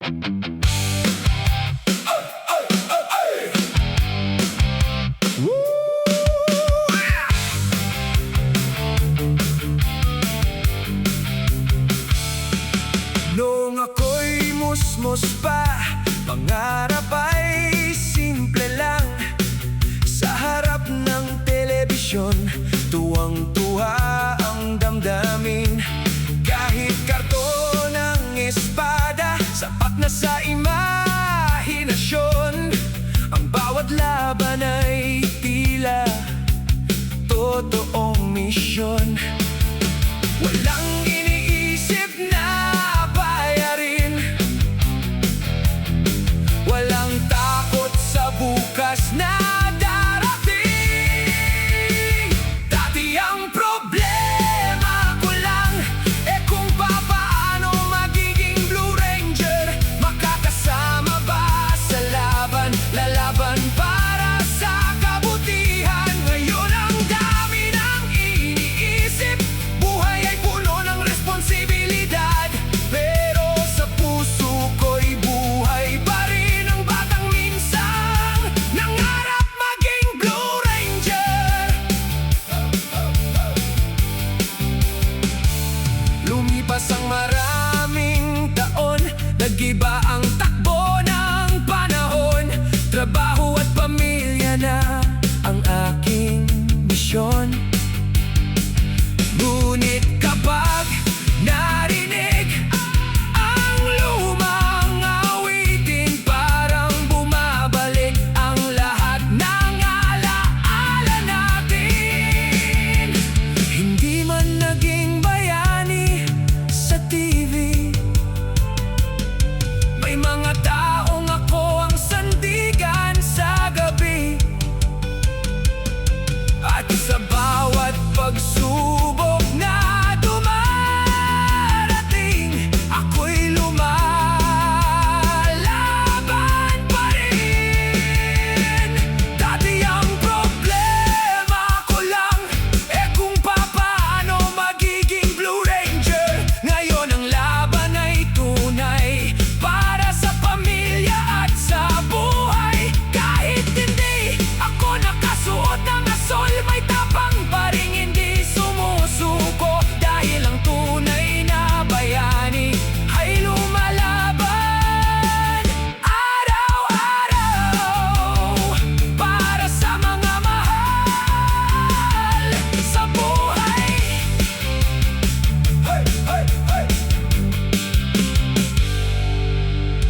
Noong ako'y musmos pa, pangarap ay simple lang. Sa harap ng telebisyon, tuwang-tuwa ang damdamin. Kahit karton ng espada, sapat na sa imahinasyon. Ang bawat laban ay tila totoong misyon. Walang iniisip na bayarin, walang takot sa bukas na darating. Dati ang problema ko lang, kung paano magiging Blue Ranger. Makakasama ba sa laban, lalaban para sa kabutihan. Ngayon ang dami ng iniisip, buhay ay puno ng responsibilidad. Pero sa puso ko'y buhay pa rin ang batang minsang nangarap maging Blue Ranger. Lumipas ang maraming taon, nag-iba